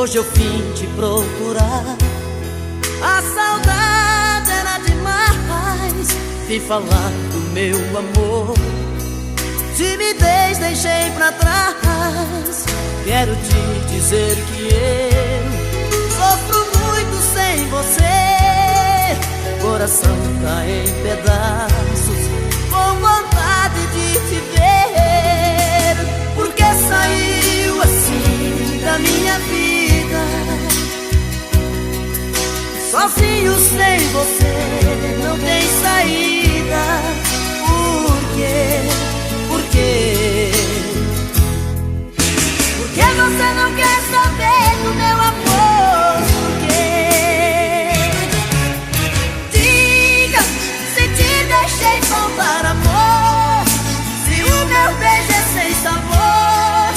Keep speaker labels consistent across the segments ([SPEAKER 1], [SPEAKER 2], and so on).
[SPEAKER 1] Hoje eu vim te procurar, a saudade era demais. Vim falar do meu amor, timidez deixei pra trás. Quero te dizer que eu sofro muito sem você. Coração tá em pedaços, com vontade de te ver. Porque saiu assim da minha vida, sozinho sem você, não tem saída. Por quê? Por quê? Por que você não quer saber do meu amor? Por quê? Diga se te deixei faltar amor, se o meu beijo é sem sabor,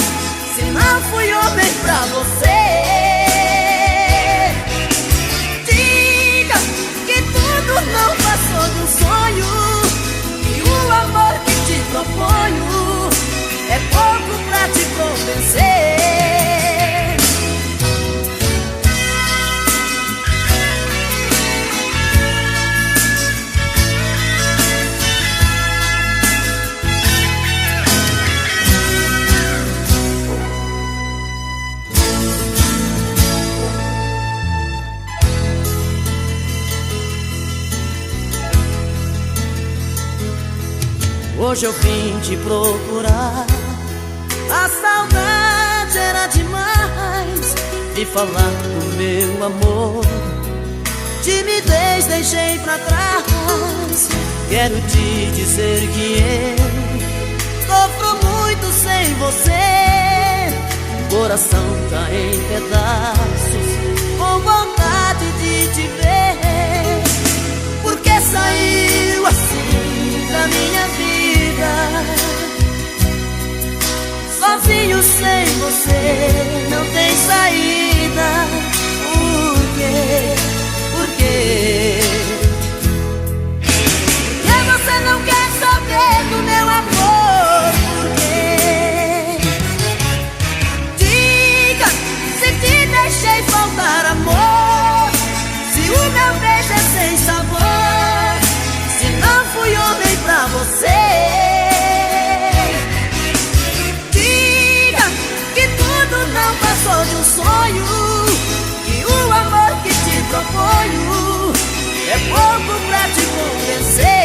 [SPEAKER 1] se não fui homem pra você. Diga que tudo não passou de um sonho, e o amor que te proponho é pouco pra te convencer. Hoje eu vim te procurar, a saudade era demais. Vim falar do meu amor, timidez deixei pra trás. Quero te dizer que eu sofro muito sem você. Coração tá em pedaços, com vontade de te ver. Porque saiu assim da minha vida, sozinho sem você, não tem saída. Por quê? Por quê? Porque você não quer saber do meu amor? Por quê? Diga se te deixei faltar amor, se o meu beijo é sem sabor, se não fui homem pra você. Não passou de um sonho, e o amor que te proponho é pouco pra te convencer.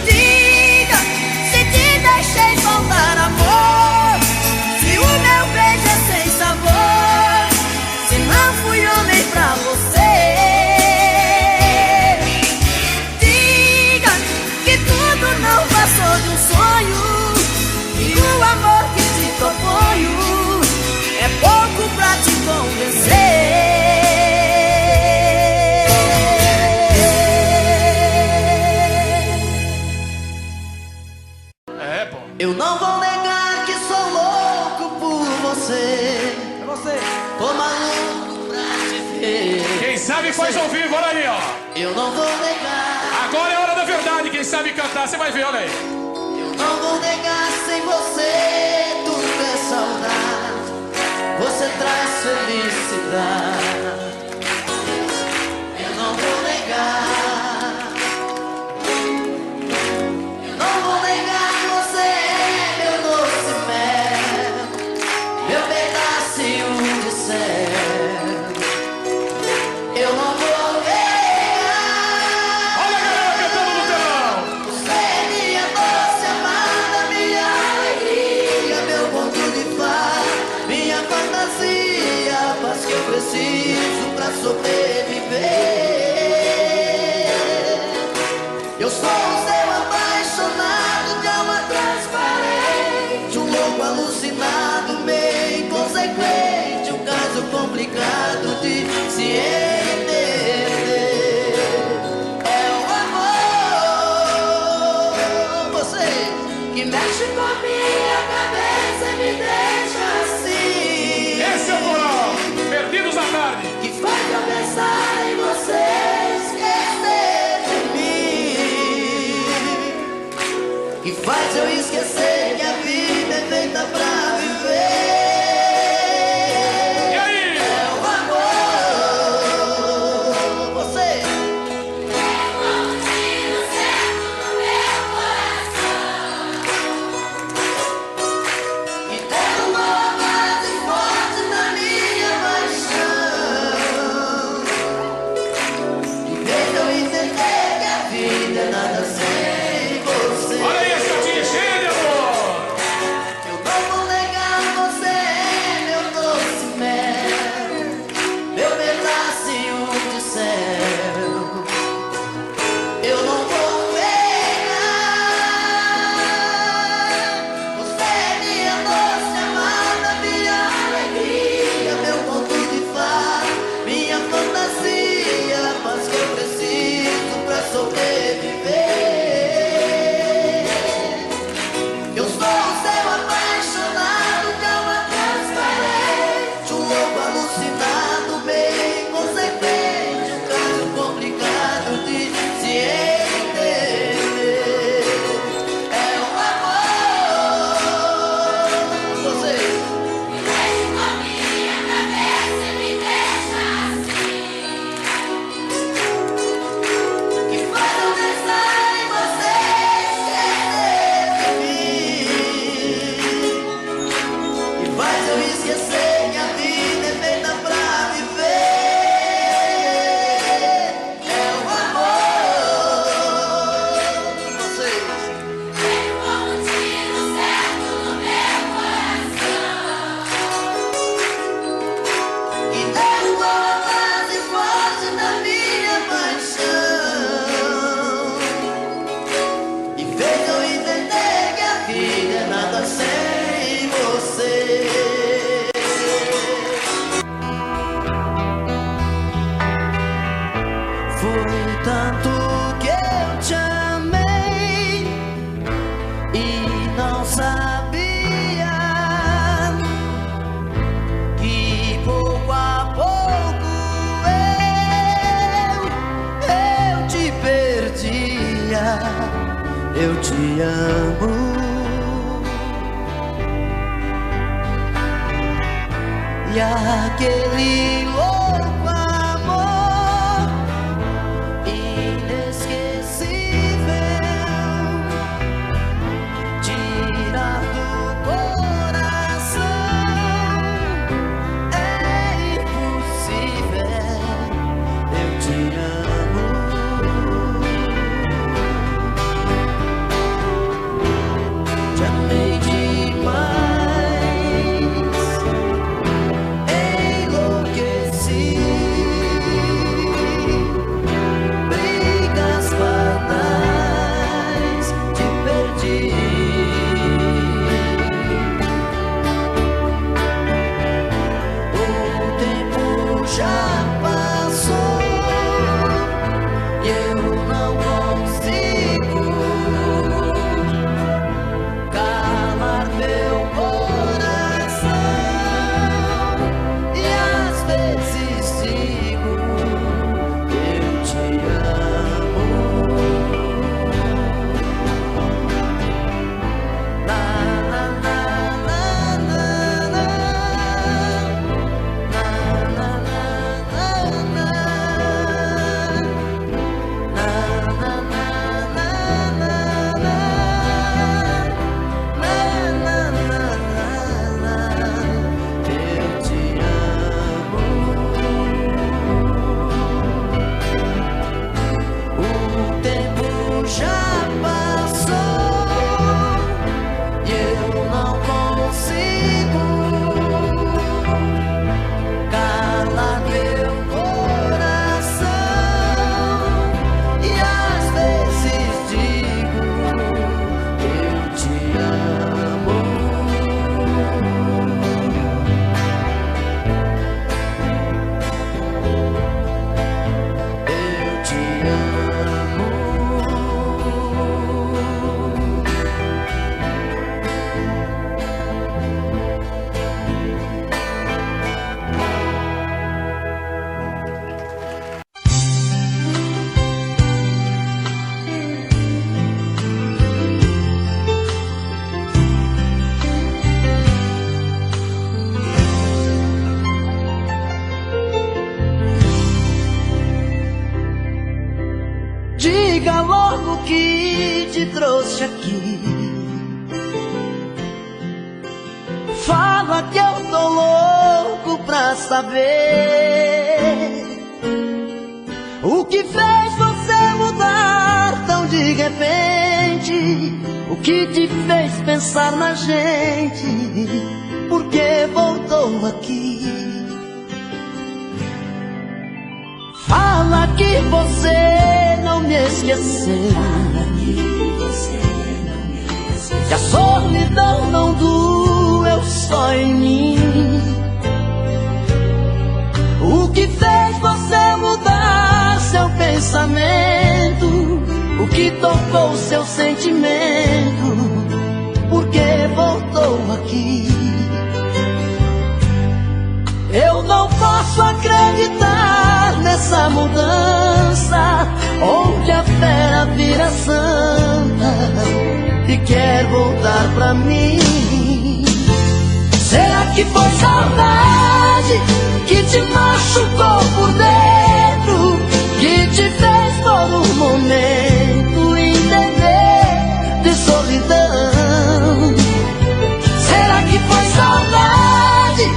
[SPEAKER 1] Diga se te deixei faltar amor, se o meu beijo é sem sabor, se não fui homem pra você. Diga que tudo não passou de um sonho, e o amor que te proponho é pouco pra te convencer.
[SPEAKER 2] É, pô.
[SPEAKER 1] Eu não vou negar que sou louco por você.
[SPEAKER 2] É você.
[SPEAKER 1] Tô maluco pra te ver.
[SPEAKER 2] Quem sabe faz ao vivo, olha aí, ó.
[SPEAKER 1] Eu não vou negar.
[SPEAKER 2] Agora é a hora da verdade, quem sabe cantar, você vai ver, olha aí.
[SPEAKER 1] Não vou negar, sem você tudo é saudade. Você traz felicidade. Eu não vou negar. Eu não vou negar, você é meu doce mel, meu pedacinho de céu. Eu não vou negar.
[SPEAKER 2] Olha a galera cantando no telão.
[SPEAKER 1] Você é minha doce amada, minha alegria, meu conto de paz, minha fantasia, a paz que eu preciso. Foi tanto que eu te amei e não sabia que pouco a pouco eu te perdia. Eu te amo e aquele louco amor inesquecível tirar do coração é impossível. Eu te amo, te amei demais. Diga logo que te trouxe aqui. Fala que eu tô louco pra saber o que fez você mudar tão de repente. O que te fez pensar na gente? Por que voltou aqui? Fala que você não me esqueceu, que a solidão não doeu só em mim. O que fez você mudar seu pensamento? O que tocou seu sentimento? Por que voltou aqui? Eu não posso acreditar nessa mudança, onde a fera vira santa e quer voltar pra mim. Será que foi saudade que te machucou por dentro, que te fez por um momento entender de solidão? Será que foi saudade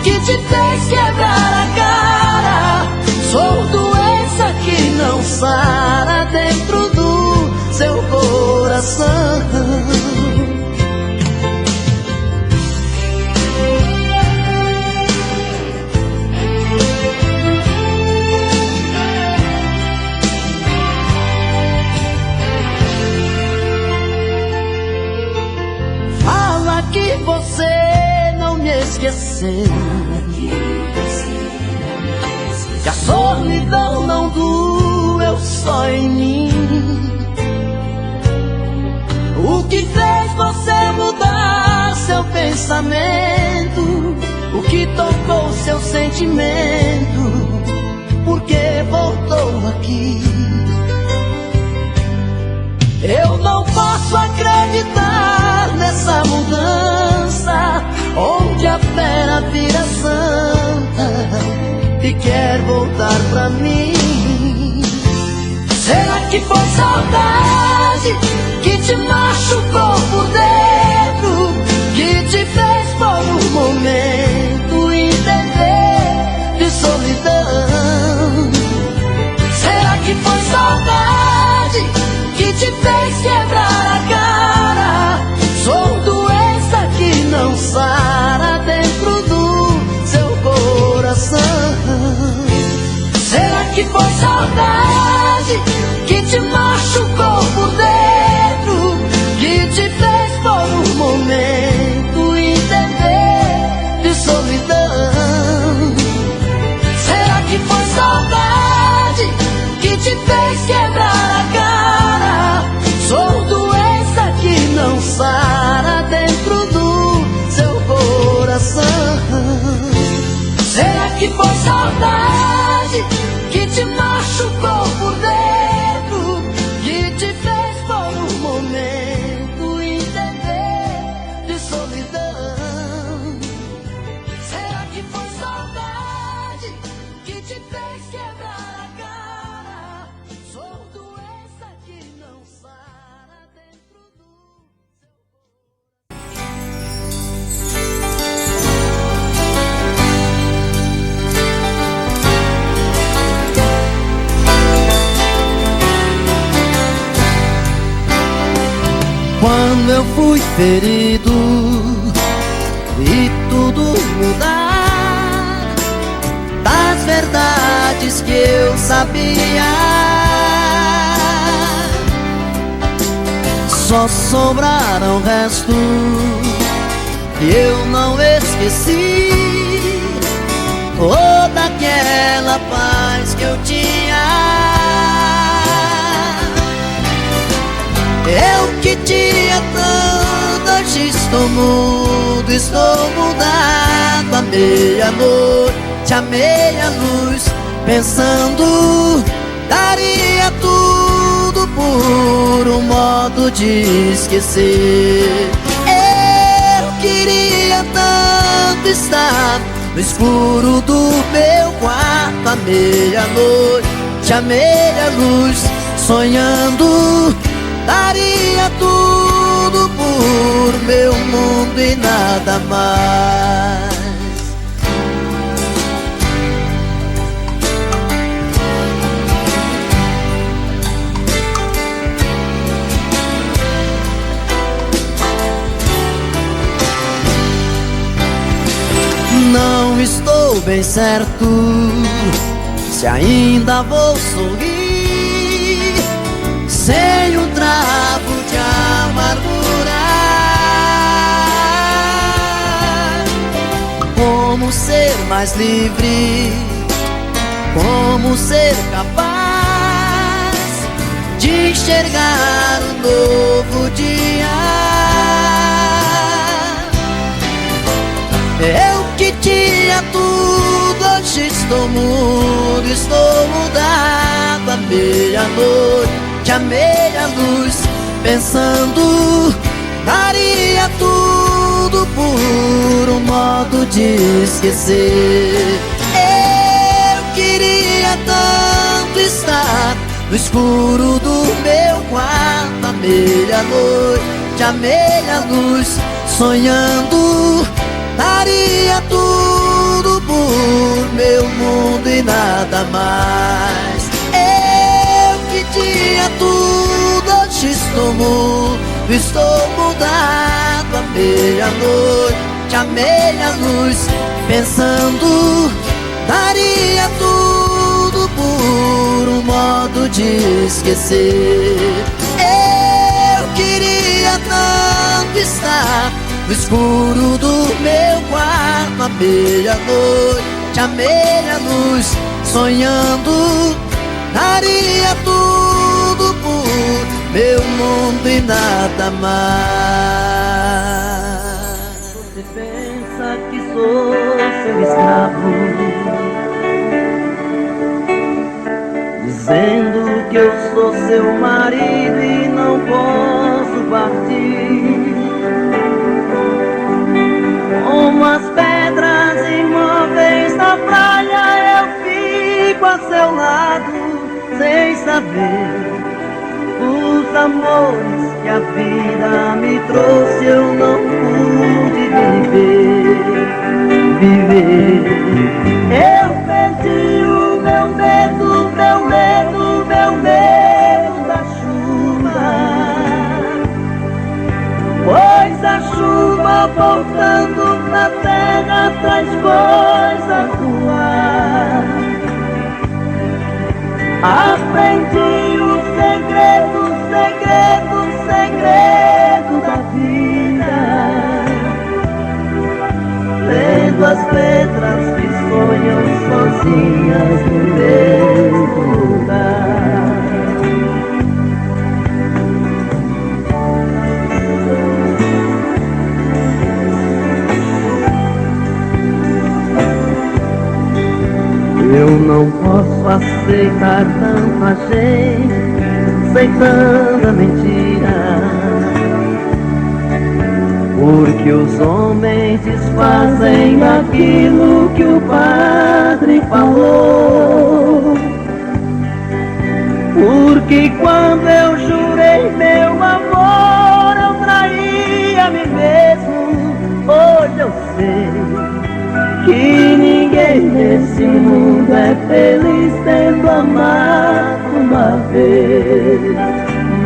[SPEAKER 1] que te fez quebrar a cara? Sou doença que não sara dentro do seu coração. Fala que você não me esqueceu, que a solidão não doeu pensamento, o que tocou seu sentimento, porque voltou aqui. Eu não posso acreditar nessa mudança, onde a fera vira santa e quer voltar pra mim. Será que foi saudade que te machucou por dentro, que te fez por um momento entender de solidão? Será que foi saudade que te fez quebrar a cara? Sou doença que não sara dentro do seu coração. Será que foi saudade que te machucou por dentro, que te fez por um momento entender de solidão? Será que foi saudade que te fez quebrar a cara? Sou doença que não sara dentro do seu coração. Será que foi saudade que te machucou por dentro, que te fez por um momento entender de solidão? Será que foi saudade que te fez quebrar a cara? Sou doença que não sara dentro do
[SPEAKER 3] Quando eu fui ferido e tudo mudar, das verdades que eu sabia, só sobraram restos que eu não esqueci. Toda aquela paz que eu tinha, eu que tinha tanto, hoje estou mudo, estou mudado. À meia-noite, à meia-luz, pensando, daria tudo por um modo de esquecer. Eu queria tanto estar no escuro do meu quarto, à meia-noite, à meia-luz, sonhando, daria tudo por meu mundo e nada mais. Não estou bem certo se ainda vou sorrir sem um travo de amargura. Como ser mais livre, como ser capaz de enxergar um novo dia. Eu que tinha tudo, hoje estou mudo, estou mudado. À meia-noite, à meia-luz, pensando, daria tudo por um modo de esquecer. Eu queria tanto estar no escuro do meu quarto, à meia-noite, à meia-luz, sonhando, daria tudo por meu mundo e nada mais. Eu que tinha tudo, hoje estou mudo, estou mudado. À meia-noite, à meia-luz, pensando, daria tudo por um modo de esquecer. Eu queria tanto estar no escuro do meu quarto, à meia-noite, à meia-luz, sonhando, daria tudo por meu mundo e nada mais. sou seu escravo, dizendo que eu sou seu marido e não posso partir. Como as pedras imóveis da praia, eu fico a seu lado, sem saber os amores que a vida me trouxe. Eu não pude viver. Eu perdi o meu medo, meu medo, meu medo da chuva, pois a chuva voltando pra terra traz coisas do ar. Aprendi o segredo, segredo, segredo da vida, vendo as pedras que sonham sozinhas no mesmo lugar. Eu não posso aceitar tanta gente, sem tanta mentira, porque os homens desfazem aquilo que o padre falou. Porque quando eu jurei meu amor, eu traí a mim mesmo. Hoje eu sei que ninguém nesse mundo é feliz tendo amado uma vez,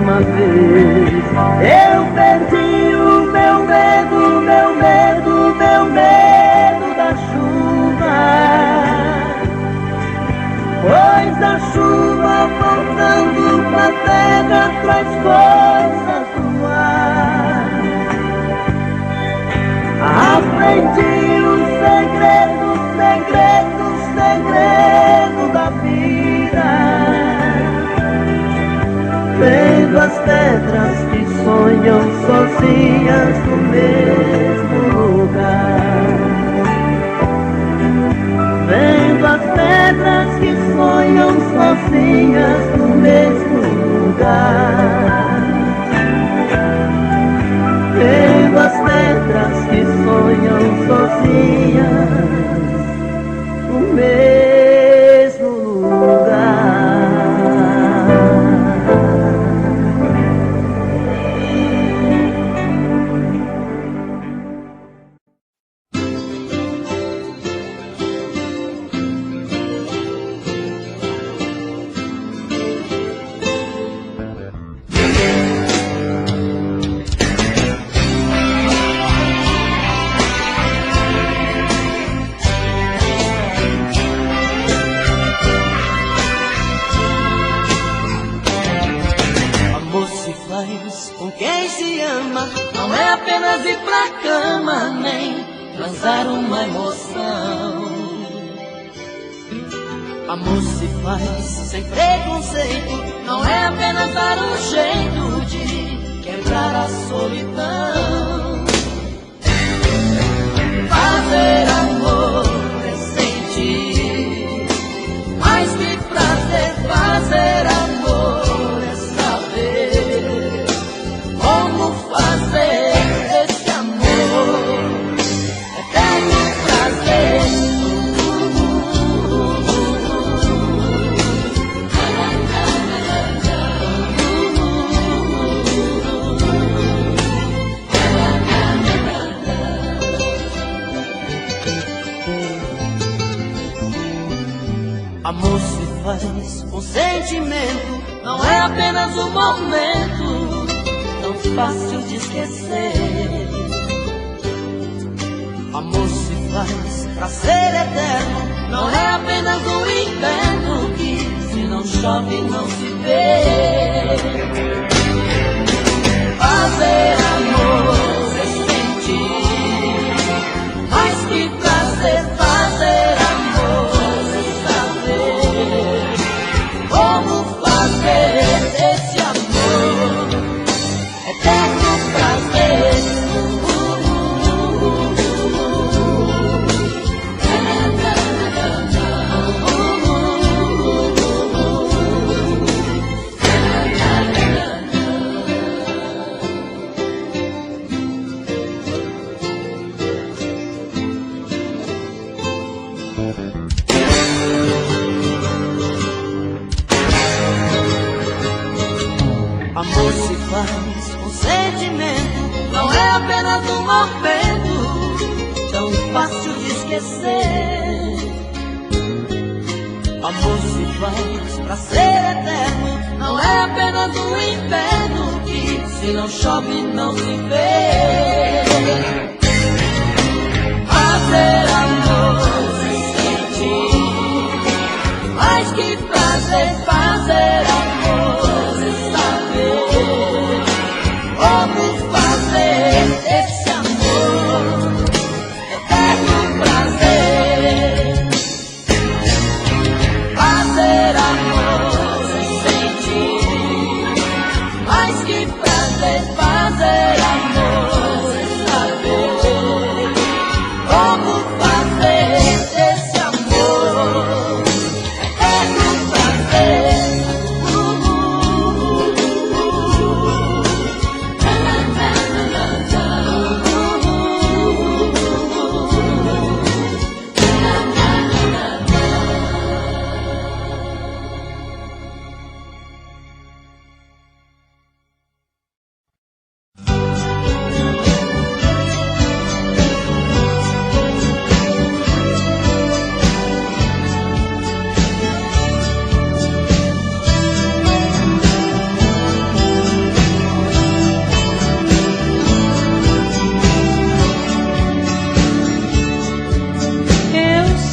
[SPEAKER 3] uma vez. Eu perdi o meu medo, meu medo, meu medo da chuva, pois a chuva voltando pra terra traz coisas do ar. Aprendi o segredo, segredo, segredo da vida, vendo as pedras que sonham sozinhas no mesmo lugar. Vendo as pedras que sonham sozinhas no mesmo lugar. Vendo as pedras que sonham sozinhas no mesmo lugar.
[SPEAKER 4] Com quem se ama não é apenas ir pra cama, nem transar uma emoção. Amor se faz sem preconceito, não é apenas dar um jeito de quebrar a solidão. Fazer amor é sentir mais que prazer. Fazer amor é saber como fazer esse amor eterno prazer. Amor se faz com sentimento, não é apenas um momento tão fácil de esquecer. Amor se faz pra ser eterno, não é apenas um inverno que se não chove não se vê. Fazer amor é sentir mais que prazer. Fazer amor é saber como fazer esse amor eterno prazer. Amor se faz com sentimento, não é apenas um momento tão fácil de esquecer. Amor se faz pra ser eterno, não é apenas um inverno que se não chove não se vê. Fazer amor sem sentir, mais que prazer, fazer amor sem saber como fazer esse amor eterno prazer. Fazer amor sem sentir, mais que prazer, fazer amor sem saber como fazer esse amor eterno prazer.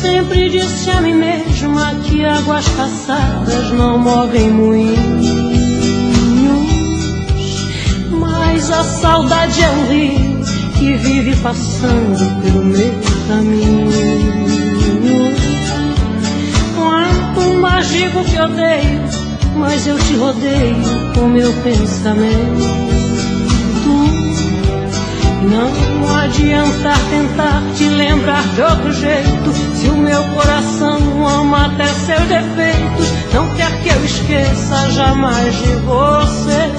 [SPEAKER 5] Sempre disse a mim mesma que águas passadas não movem moinhos, mas a saudade é um rio que vive passando pelo meu caminho. Quanto mais digo que odeio, mas eu te rodeio com meu pensamento. Não adianta tentar te lembrar de outro jeito, se o meu coração ama até seus defeitos, não quer que eu esqueça jamais de você.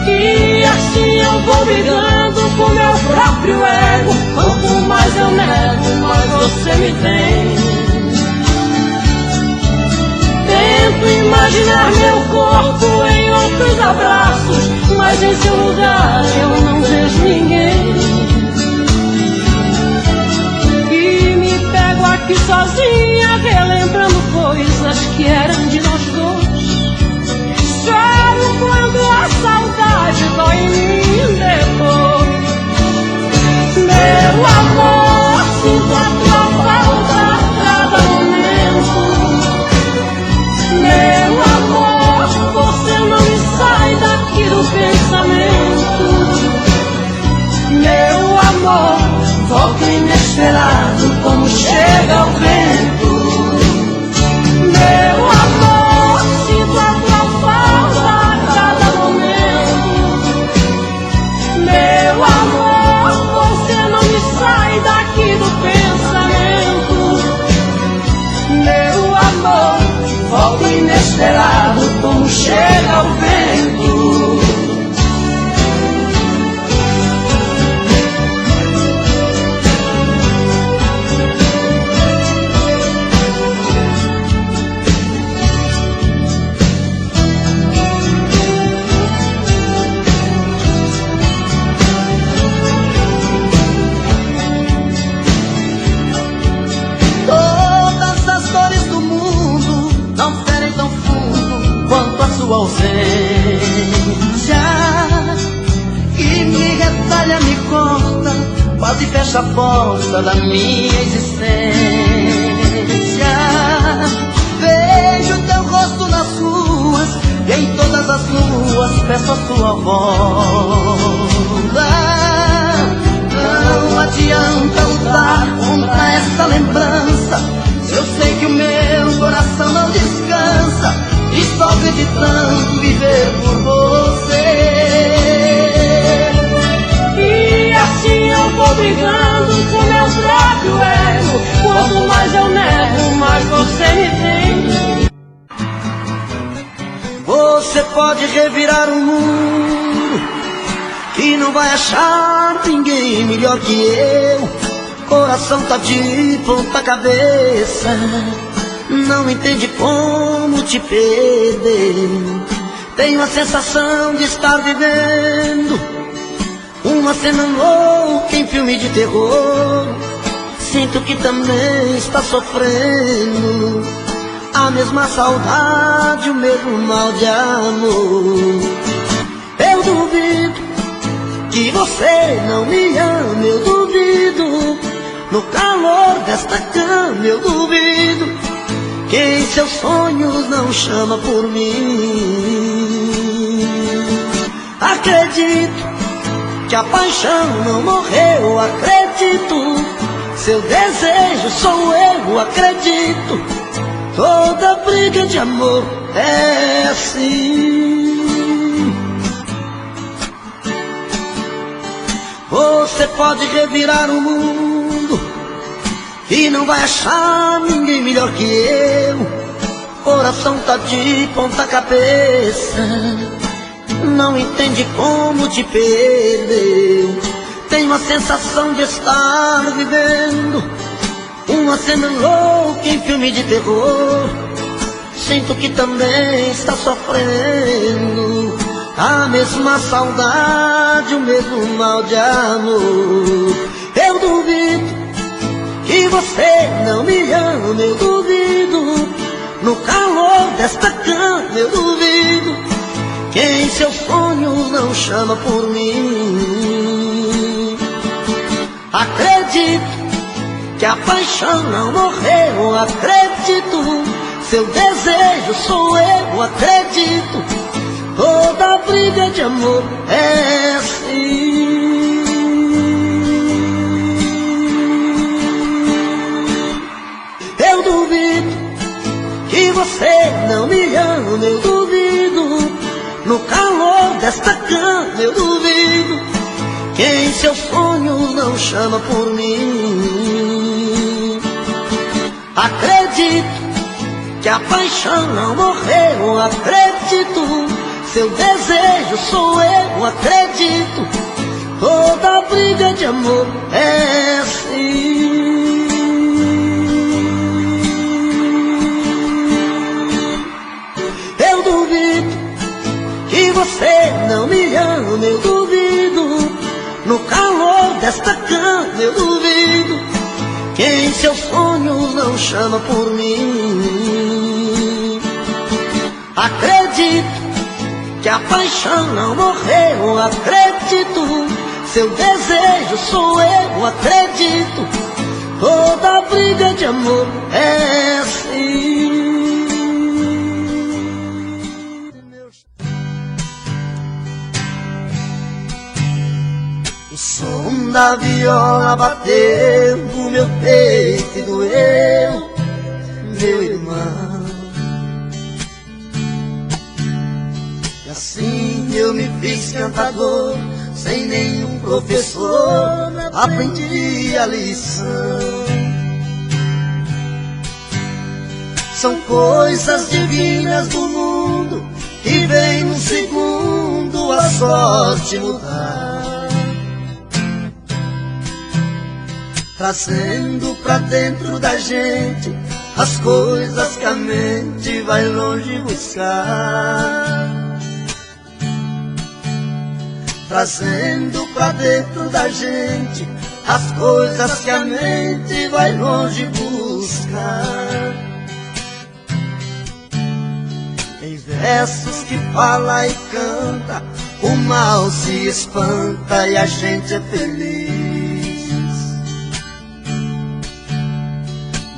[SPEAKER 5] E assim eu vou brigando com meu próprio ego, quanto mais eu nego, mais você me tem. Tento imaginar meu corpo em outros abraços, mas em seu lugar eu não vejo ninguém. E me pego aqui sozinha, relembrando coisas que eram de nós dois. Choro quando a saudade dói em mim depois. Meu amor, sinto a tua falta a cada momento. Meu amor, você não me sai daqui do pensamento. Meu amor, volta inesperado como chega o vento. Meu amor, sinto a tua falta a cada momento. Meu amor, você não me sai daqui do pensamento. Meu amor, volta inesperado como chega o vento. Todas as dores do mundo não ferem tão fundo quanto a sua ausência, que me retalha, me corta, quase fecha a porta da minha existência. Vejo teu rosto nas ruas e em todas as luas peço a sua volta. Não adianta lutar contra essa lembrança, se eu sei que o meu coração não descansa, e só acreditando viver por você. E assim eu vou brigando com meu próprio ego, quanto mais eu nego, mais você me tem. Você pode revirar o mundo, que não vai achar ninguém melhor que eu. Coração tá de ponta cabeça, não entende como
[SPEAKER 3] como te perder. Tenho a sensação de estar vivendo uma cena louca em filme de terror. Sinto que também está sofrendo a mesma saudade, o mesmo mal de amor. Eu duvido que você não me ama, eu duvido. No calor desta cama eu duvido que em seus sonhos não chama por mim. Acredito que a paixão não morreu, acredito. Seu desejo sou eu, acredito. Toda briga de amor é assim. Você pode revirar o mundo e não vai achar ninguém melhor que eu. Coração tá de ponta cabeça, não entende como te perdeu. Tenho a sensação de estar vivendo uma cena louca em filme de terror. Sinto que também está sofrendo a mesma saudade, o mesmo mal de amor. Eu duvido que você não me ama, eu duvido. No calor desta cama eu duvido que em seus sonhos não chama por mim. Acredito que a paixão não morreu, acredito. Seu desejo sou eu, acredito. Toda briga de amor é assim. Eu duvido que você não me ama, eu duvido. No calor desta cama eu duvido que em seus sonhos não chama por mim. Acredito que a paixão não morreu, acredito. Seu desejo sou eu, acredito. Toda briga de amor é assim. Eu duvido que você não me ama, eu duvido. No calor desta cama eu duvido que em seus sonhos não chama por mim. Acredito que a paixão não morreu, acredito. Seu desejo sou eu, acredito. Toda briga de amor é assim. O som da viola bateu no meu peito e doeu, meu irmão. E assim eu me fiz cantador, sem nenhum professor, aprendi a lição. São coisas divinas do mundo que vem num segundo a sorte mudar, trazendo pra dentro da gente as coisas que a mente vai longe buscar. Trazendo pra dentro da gente as coisas que a mente vai longe buscar. Em versos que fala e canta, o mal se espanta e a gente é feliz.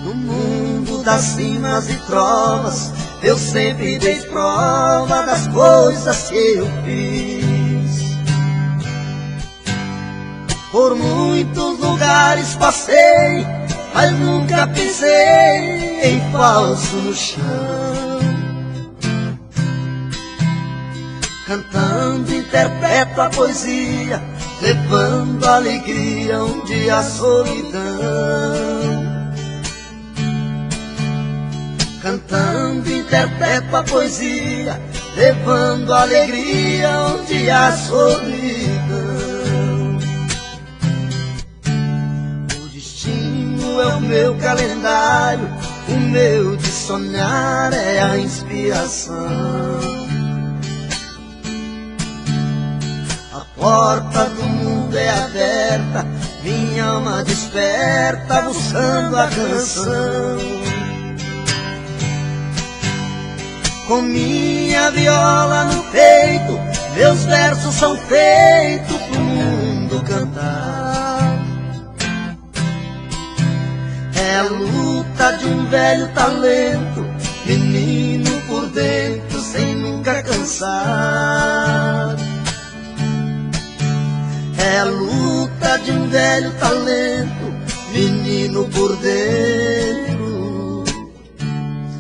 [SPEAKER 3] No mundo das cimas e trovas, eu sempre dei prova das coisas que eu fiz. Por muitos lugares passei, mas nunca pisei em falso no chão. Cantando interpreto a poesia, levando alegria onde há solidão. Cantando interpreto a poesia, levando alegria onde há solidão. O destino é o meu calendário, O meu de sonhar é a inspiração. A porta do mundo é aberta, minha alma desperta buscando a canção. Com minha viola no peito, meus versos são feitos pro mundo cantar. É a luta de um velho talento, menino por dentro sem nunca cansar. É a luta de um velho talento, menino por dentro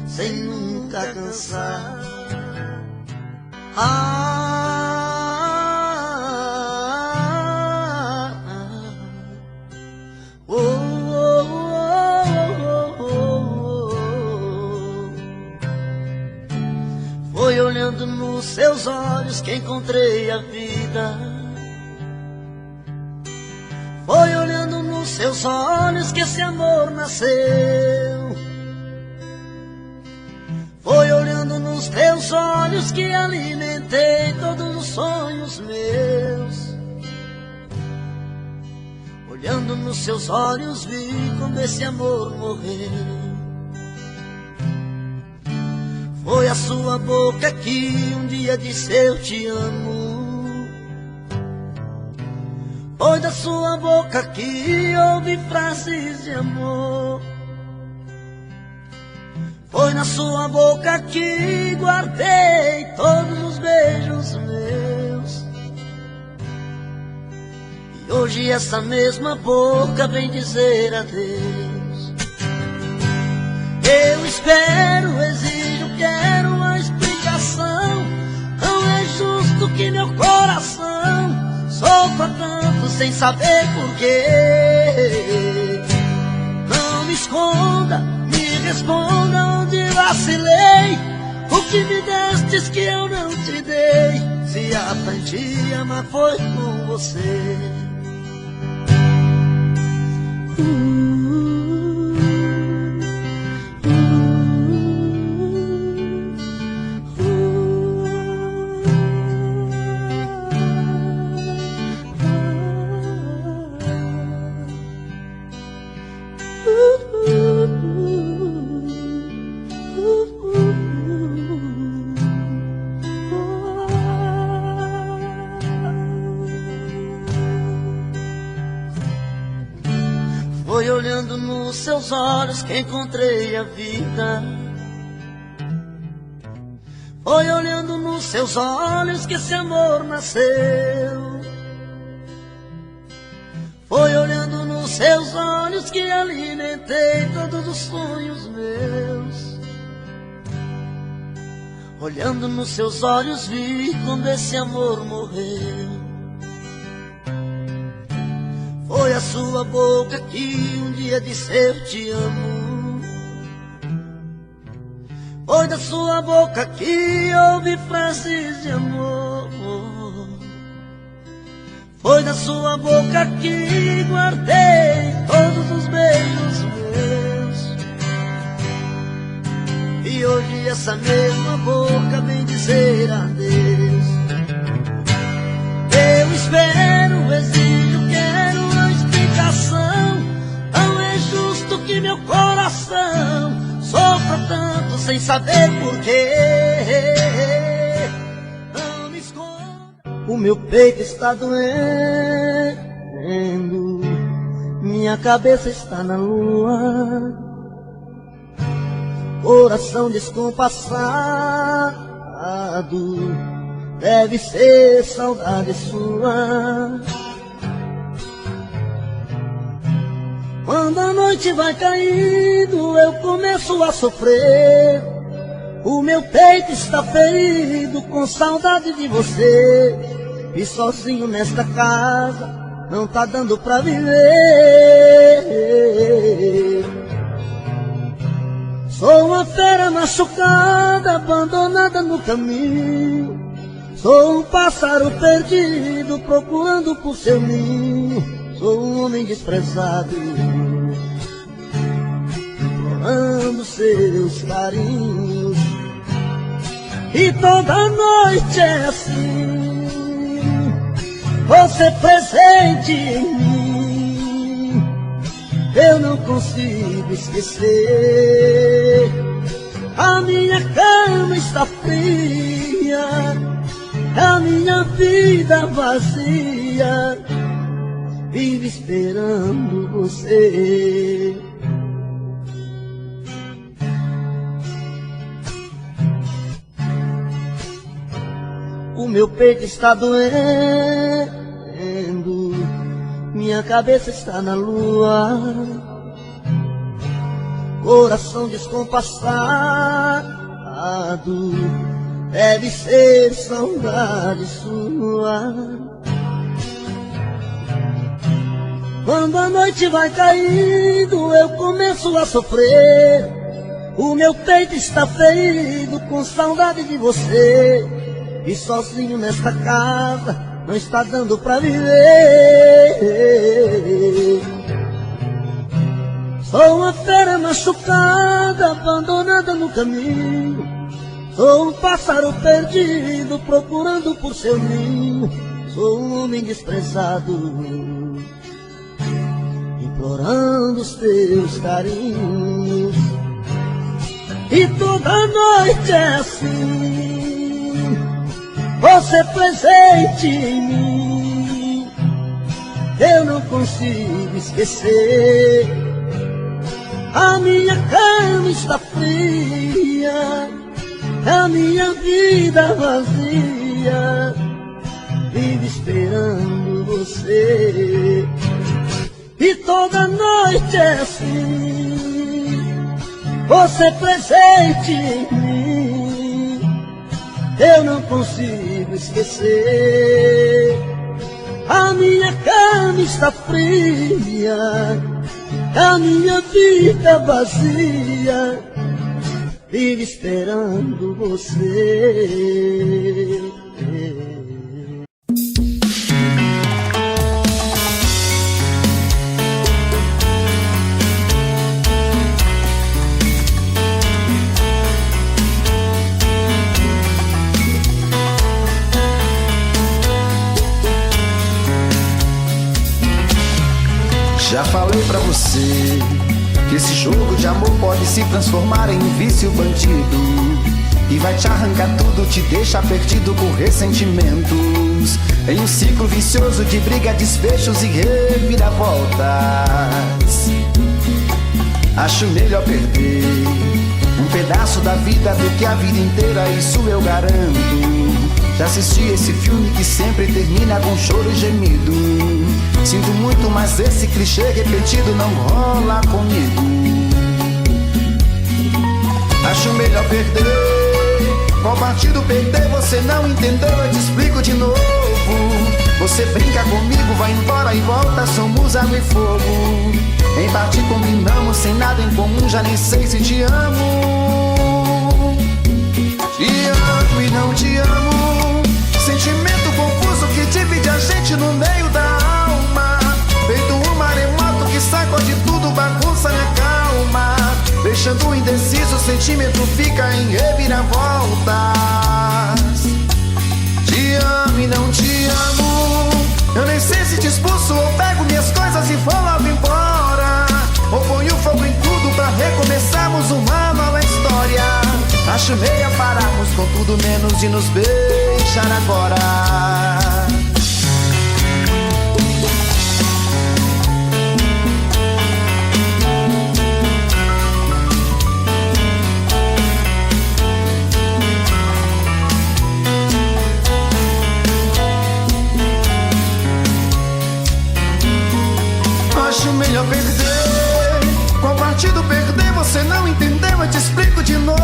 [SPEAKER 3] sem nunca cansar. Foi olhando nos seus olhos que encontrei a vida. Foi olhando nos seus olhos que esse amor nasceu. Foi olhando nos teus olhos que alimentei todos os sonhos meus. Olhando nos seus olhos vi como esse amor morreu. Foi a sua boca que um dia disse eu te amo. Foi da sua boca que ouvi frases de amor. Foi na sua boca que guardei todos os beijos meus. E hoje essa mesma boca vem dizer adeus. Eu espero, exijo, quero uma explicação. Não é justo que meu coração sofra tanto sem saber porquê. Não me esconda, me responda onde vacilei. O que me destes que eu não te dei. Se aprendi a amar foi com você. Foi olhando nos seus olhos que encontrei a vida. Foi olhando nos seus olhos que esse amor nasceu. Foi olhando nos seus olhos que alimentei todos os sonhos meus. Olhando nos seus olhos vi quando esse amor morreu. Foi a sua boca que um dia disse eu te amo. Foi da sua boca que ouvi frases de amor. Foi da sua boca que guardei todos os beijos meus. E hoje essa mesma boca vem dizer adeus. Eu espero, exijo, quero uma explicação. Não é justo que meu coração sofra tanto sem saber porquê. Não me esconda. O meu peito está doendo, minha cabeça está na lua. Coração descompassado, deve ser saudade sua. Quando a noite vai caindo, eu começo a sofrer. O meu peito está ferido com saudade de você. E sozinho nesta casa não tá dando pra viver. Sou uma fera machucada, abandonada no caminho. Sou um pássaro perdido, procurando por seu ninho. Sou um homem desprezado, implorando seus carinhos. E toda noite é assim, você presente em mim. Eu não consigo esquecer. A minha cama está fria, a minha vida vazia, vive esperando você. O meu peito está doendo, minha cabeça está na lua, coração descompassado, deve ser saudade sua. Quando a noite vai caindo, eu começo a sofrer. O meu peito está ferido com saudade de você. E sozinho nesta casa não está dando pra viver. Sou uma fera machucada, abandonada no caminho. Sou um pássaro perdido, procurando por seu ninho. Sou um homem desprezado, implorando os teus carinhos. E toda noite é assim, você presente em mim. Eu não consigo esquecer. A minha cama está fria, a minha vida vazia, vive esperando você. E toda noite é assim, você presente em mim. Eu não consigo esquecer. A minha cama está fria, a minha vida vazia, vive esperando você.
[SPEAKER 6] Já falei pra você que esse jogo de amor pode se transformar em vício bandido, e vai te arrancar tudo, te deixar perdido por ressentimentos, em um ciclo vicioso de briga, desfechos e reviravoltas. Acho melhor perder um pedaço da vida do que a vida inteira, isso eu garanto. Já assisti esse filme que sempre termina com choro e gemido. Sinto muito, mas esse clichê repetido não rola comigo. Acho melhor perder. Qual partido perder? Você não entendeu, eu te explico de novo. Você brinca comigo, vai embora e volta, somos água e fogo. Em parte combinamos, sem nada em comum, já nem sei se te amo. Te amo e não te amo, sentimento confuso que divide a gente no meio da alma. Feito um maremoto que sacode tudo, bagunça minha calma. Deixando indeciso, o sentimento fica em reviravoltas. Te amo e não te amo, eu nem sei se te expulso ou pego minhas coisas e vou logo embora, ou ponho fogo em tudo pra recomeçarmos uma nova história. Acho meio pararmos com tudo menos de nos beijar agora. Acho melhor perder. Qual partido perder? Você não entendeu, eu te explico de novo.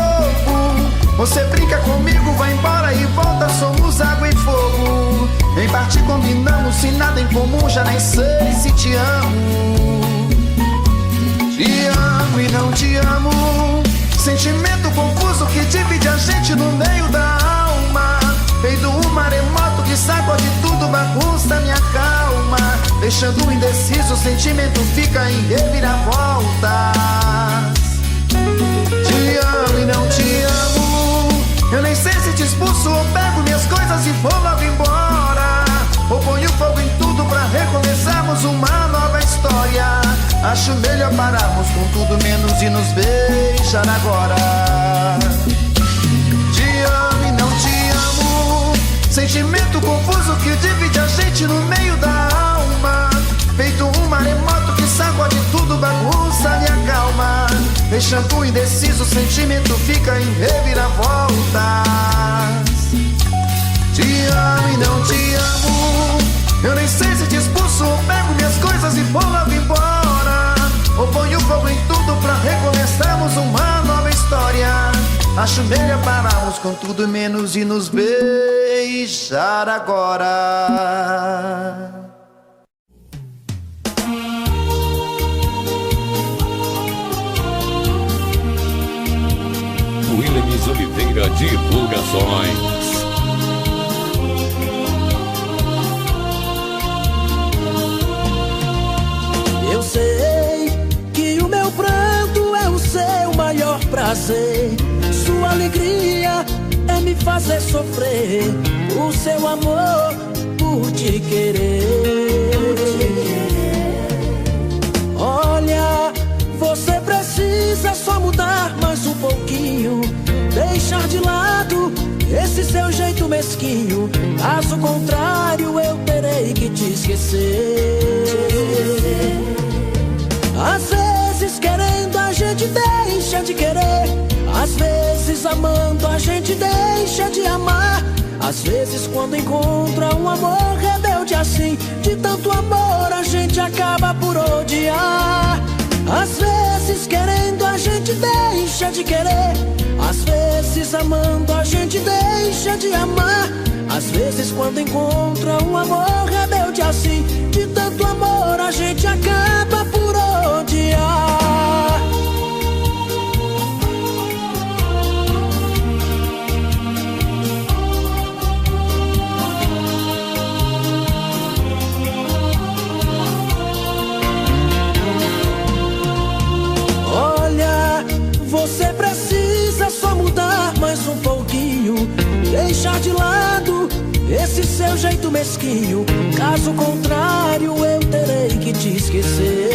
[SPEAKER 6] Você brinca comigo, vai embora e volta, somos água e fogo. Em parte combinamos, se nada em comum, já nem sei se te amo. Te amo e não te amo, sentimento confuso que divide a gente no meio da alma. Feito um maremoto que sacode tudo, bagunça minha calma. Deixando indeciso, o sentimento fica em reviravoltas. Te amo e não te amo. Eu nem sei se te expulso ou pego minhas coisas e vou logo embora, ou ponho fogo em tudo pra recomeçarmos uma nova história. Acho melhor pararmos com tudo menos e nos beijar agora. Te amo e não te amo. Sentimento confuso que divide a gente no meio da alma. Feito um maremoto que sacode tudo, bagunça, me acalma. Deixando indeciso, o sentimento fica em reviravoltas. Te amo e não te amo. Eu nem sei se te expulso ou pego minhas coisas e vou logo embora, ou ponho fogo em tudo pra recomeçarmos uma nova história. Acho melhor pararmos com tudo menos e nos beijar agora.
[SPEAKER 7] Williams Oliveira Divulgações.
[SPEAKER 4] Eu sei que o meu pranto é o seu maior prazer. Sua alegria é me fazer sofrer. O seu amor por te querer. Olha, você precisa só mudar mais um pouquinho. Deixar de lado esse seu jeito mesquinho. Caso contrário eu terei que te esquecer. Às vezes querendo a gente deixa de querer. Às vezes amando a gente deixa de amar. Às vezes quando encontra um amor rebelde assim, de tanto amor a gente acaba por odiar. Às vezes querendo a gente deixa de querer. Às vezes amando a gente deixa de amar. Às vezes quando encontra um amor rebelde assim, de tanto amor a gente acaba por odiar. Olha, você precisa só mudar mais um pouquinho. Deixar de lado esse seu jeito mesquinho. Caso contrário eu terei que te esquecer.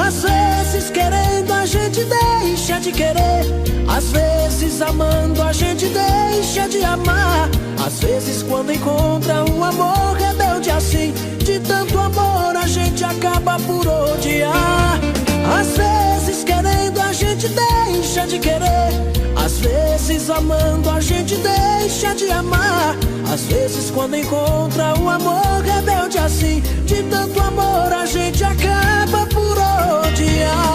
[SPEAKER 4] Às vezes querendo a gente deixa de querer. Às vezes amando a gente deixa de amar. Às vezes quando encontra um amor rebelde assim, de tanto amor a gente acaba por odiar. Às vezes querendo a gente deixa de querer. Às vezes amando a gente deixa de amar. Às vezes quando encontra um amor rebelde assim, de tanto amor a gente acaba por odiar.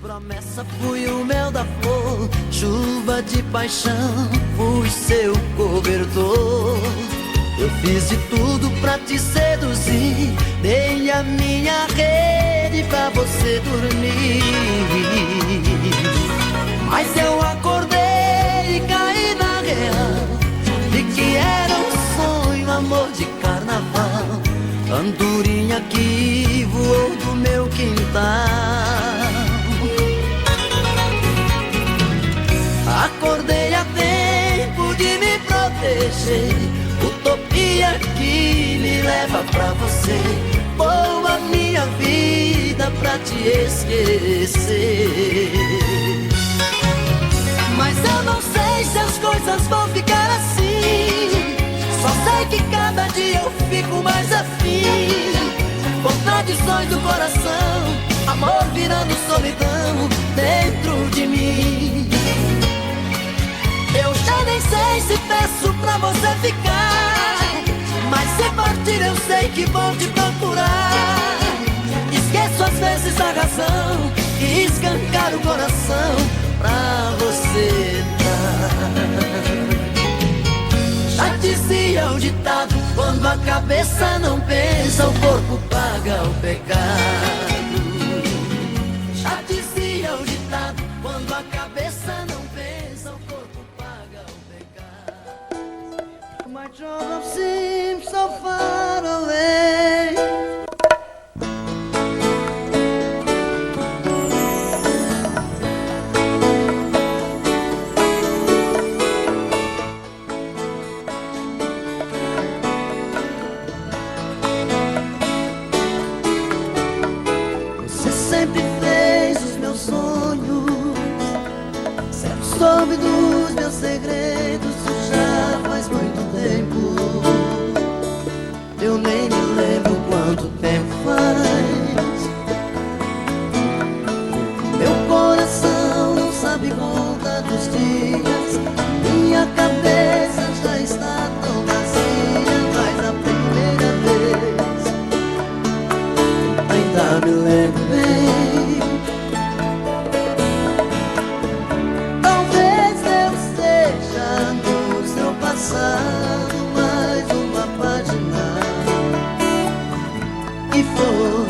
[SPEAKER 3] Promessa, fui o mel da flor, chuva de paixão, fui seu cobertor. Eu fiz de tudo pra te seduzir, dei a minha rede pra você dormir. Mas eu acordei e caí na real, vi que era um sonho, amor de carnaval. Andorinha que voou do meu quintal. Acordei a tempo de me proteger, utopia que me leva pra você. Vou a minha vida pra te esquecer. Mas eu não sei se as coisas vão ficar assim. Só sei que cada dia eu fico mais afim. Contradições do coração, amor virando solidão dentro de mim. Eu já nem sei se peço pra você ficar, mas se partir eu sei que vou te procurar. Esqueço às vezes a razão e escancar o coração pra você dar. Já dizia o ditado, quando a cabeça não pensa, o corpo paga
[SPEAKER 1] paga o pecado. Já dizia o ditado, quando a cabeça não pensa, o corpo paga o pecado.
[SPEAKER 3] My true love seems so far away.
[SPEAKER 1] Sempre fez os meus sonhos, sempre soube dos meus segredos. Já faz muito tempo, eu nem me lembro quanto tempo faz. Meu coração não sabe contar dos dias, minha cabeça já está tão vazia. Mas a primeira vez ainda me lembro bem. Mais uma página e foi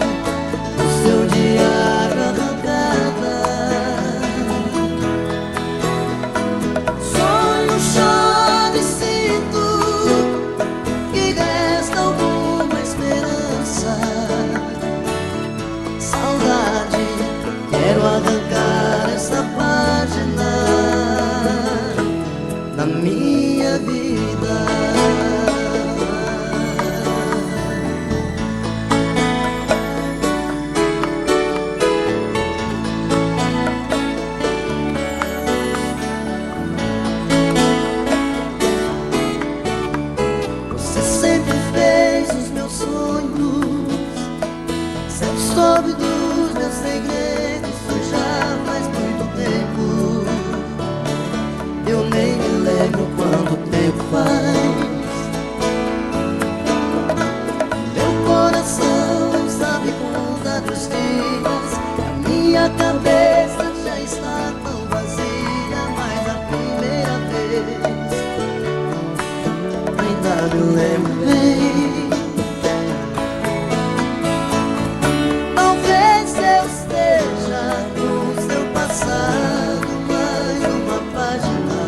[SPEAKER 1] o seu diário arrancada. Sonho, choro e sinto que resta alguma esperança. Saudade, quero arrancar essa página da minha vida. Você sempre fez os meus sonhos, sempre soube dos meus segredos. Já faz muito tempo, eu nem me lembro quanto tempo faz. Meu coração sabe contar dos dias, a minha cabeça já está tão vazia. Mas a primeira vez ainda me lembro bem. Talvez eu esteja com seu passado, mais uma página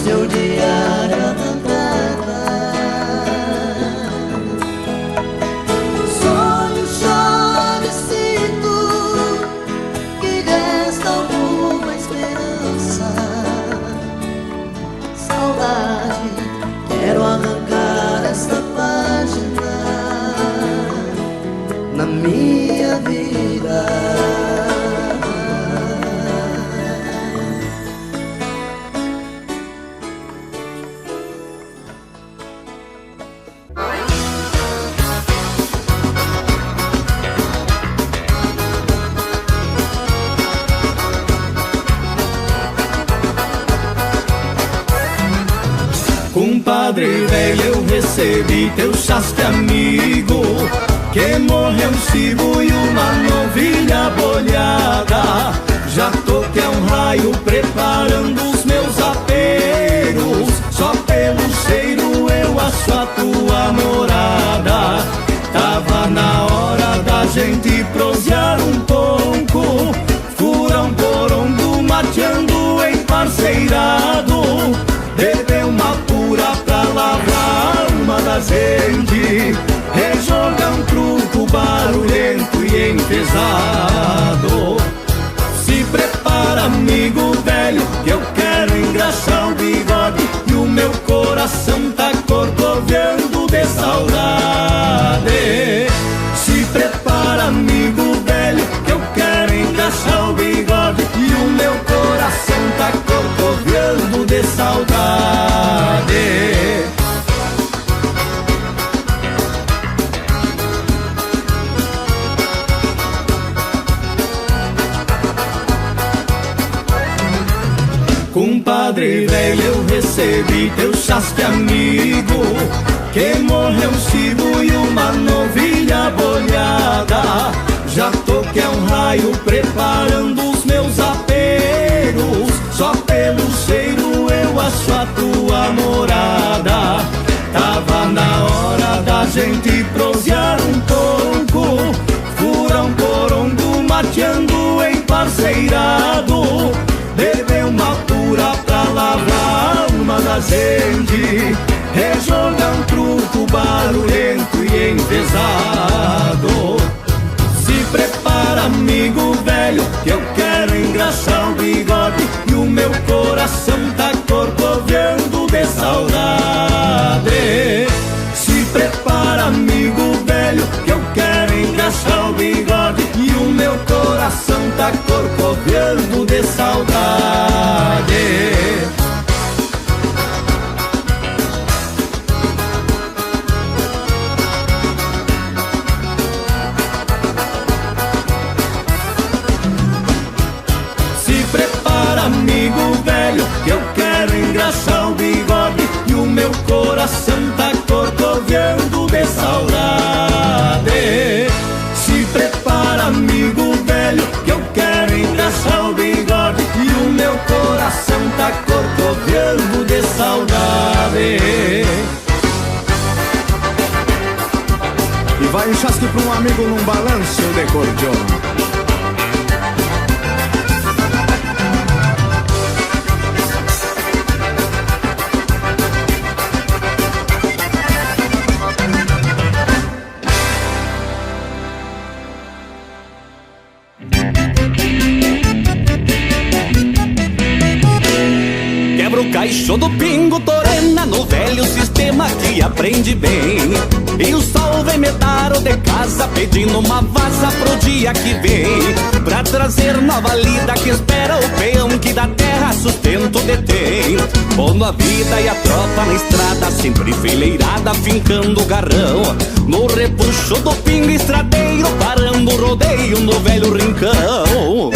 [SPEAKER 1] seu diário arrancada. Sonho, choro e sinto que resta alguma esperança. Saudade, quero arrancar esta página na minha vida.
[SPEAKER 4] Compadre velho, eu recebi teu chaste amigo, que morreu um cibo e uma novilha bolhada. Já toquei um raio preparando os meus aperos, só pelo cheiro eu acho a tua morada. Tava na hora da gente prosear um pouco, furão porongo mateando emparceirado. Beber uma pura pra lavar uma da gente, rejogar um truco barulhento e enfesado. Se prepara, amigo velho, que eu quero engraxar o bigode e o meu coração tá corcoveando de saudade. Se prepara, amigo velho, que eu quero engraxar o bigode e o meu coração tá corcoveando de saudade. Compadre velho, eu recebi teu chaste amigo, que morreu um cibo e uma novilha bolhada. Já toquei um raio preparando os meus aperos, só pelo cheiro eu acho a tua morada. Tava na hora
[SPEAKER 8] mateando emparceirado, bebeu uma pura pra lavar uma nascente, rejogar um truco barulhento e enfesado. Se prepara, amigo velho, que eu quero engraxar o bigode e o meu coração tá corcoveando de saudade. Se prepara, amigo velho, que eu quero engraxar o bigode e o meu coração tá corcoveando de saudade. Amigo velho, que eu quero engraxar o bigode e o meu coração tá corcoveando de saudade. Se prepara, amigo velho, que eu quero engraxar o bigode e o meu coração tá corcoveando de saudade.
[SPEAKER 6] E vai um chasque pra um amigo num balanço de cordiona.
[SPEAKER 4] Caixô do pingo torena no velho sistema que aprende bem. E o sol vem me dar o de casa pedindo uma vaza pro dia que vem, pra trazer nova lida que espera o peão que da terra sustento detém. Pondo a vida e a tropa na estrada, sempre fileirada, fincando o garrão. No repuxo do pingo estradeiro, parando o rodeio no velho rincão.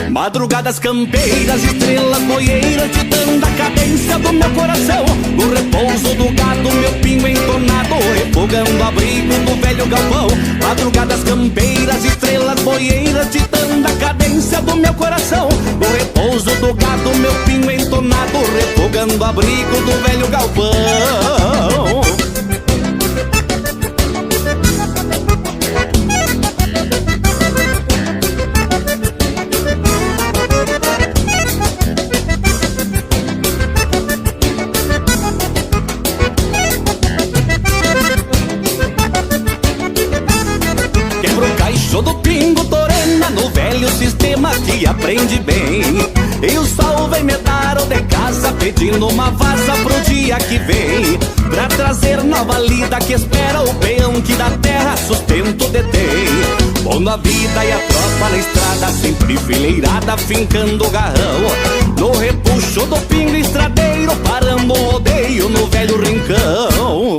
[SPEAKER 4] Madrugadas campeiras, estrelas boieiras, ditando a cadência do meu coração. No repouso do gado, meu pingo entonado, refogando abrigo do velho galpão. Madrugadas campeiras, estrelas boieiras, ditando a cadência do meu coração. No repouso do gado, meu pingo entonado, refogando abrigo do velho galpão. Do pingo torena no velho sistema que aprende bem. E o sol vem me dar o de casa pedindo uma vaza pro dia que vem, pra trazer nova lida que espera o peão que da terra sustento detém. Pondo a vida e a tropa na estrada, sempre fileirada, fincando o garrão. No repuxo do pingo estradeiro, parando o rodeio no velho rincão.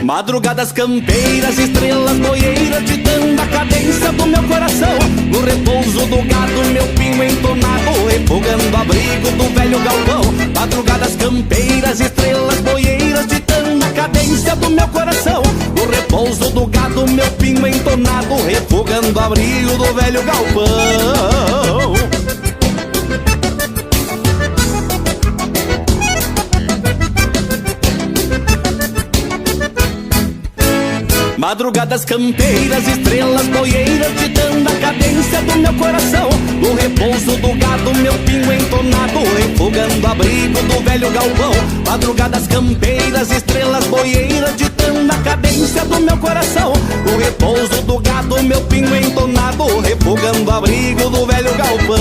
[SPEAKER 4] Madrugadas campeiras, estrelas boieiras, ditando a cadência do meu coração. No repouso do gado, meu pingo entonado, refogando abrigo do velho galpão. Madrugadas campeiras, estrelas boieiras, ditando a cadência do meu coração. No repouso do gado, meu pingo entonado, refogando abrigo do velho galpão. Madrugadas campeiras, estrelas boieiras, ditando a cadência do meu coração. No repouso do gado, meu pingo entonado, refogando abrigo do velho galpão. Madrugadas campeiras, estrelas boieiras, ditando a cadência do meu coração. No repouso do gado, meu pingo entonado, refogando abrigo do velho galpão.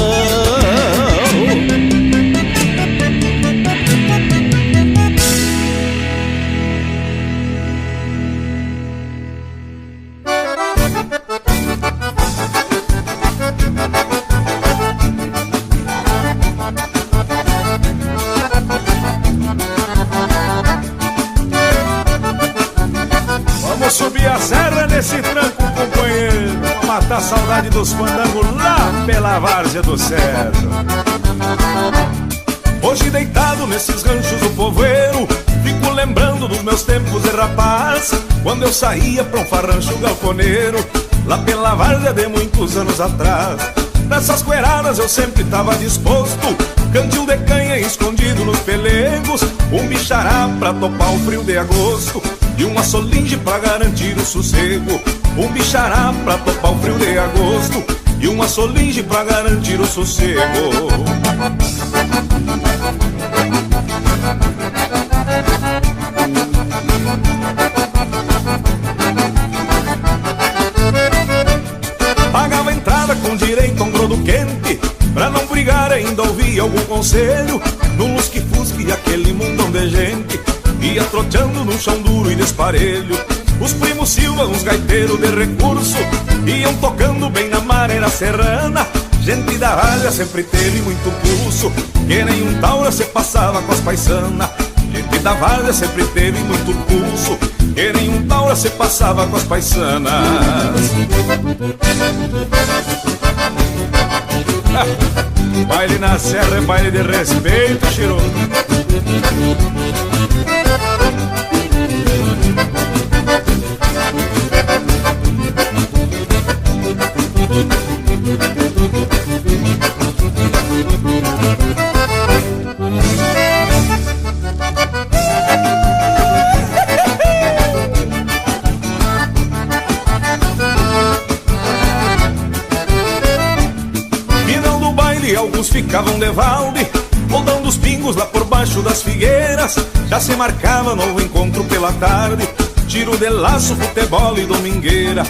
[SPEAKER 2] Subir a serra nesse tranco, companheiro, pra matar a saudade dos fandangos lá pela várzea do Cerro. Hoje deitado nesses ranchos do povoeiro, fico lembrando dos meus tempos de rapaz, quando eu saía pra um farrancho galponeiro, lá pela várzea de muitos anos atrás. Nessas coeradas eu sempre tava disposto, cantil de canha escondido nos pelegos, um bichará pra topar o frio de agosto e uma solinge pra garantir o sossego. Um bichará pra topar o frio de agosto e uma solinge pra garantir o sossego. Pagava a entrada com direito a um brodo quente, pra não brigar ainda ouvia algum conselho. Num lusque-fusque e aquele mundão de gente ia troteando num chão duro e desparelho. Os primos Silva, uns gaiteiros de recurso, iam tocando bem na maneira serrana. Gente da ralha sempre teve muito pulso, que nem um taura se passava com as paisanas. Gente da ralha sempre teve muito pulso, que nem um taura se passava com as paisanas. Baile na serra é baile de respeito, Chiro. Final do baile, alguns ficavam de valde, rodando os pingos lá por baixo das figueiras. Já se marcava novo encontro pela tarde, tiro de laço, futebol e domingueira.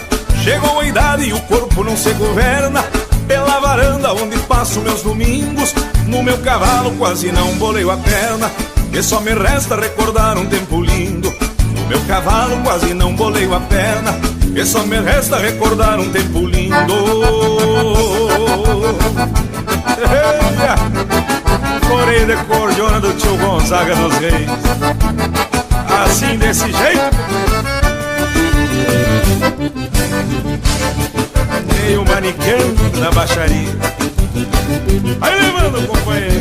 [SPEAKER 2] Chegou a idade e o corpo não se governa, pela varanda onde passo meus domingos, no meu cavalo quase não boleio a perna, e só me resta recordar um tempo lindo. No meu cavalo quase não boleio a perna, e só me resta recordar um tempo lindo. Corei de cordiona do tio Gonzaga dos Reis, assim desse jeito, meio manicão na baixaria. Aí levando, companheiro.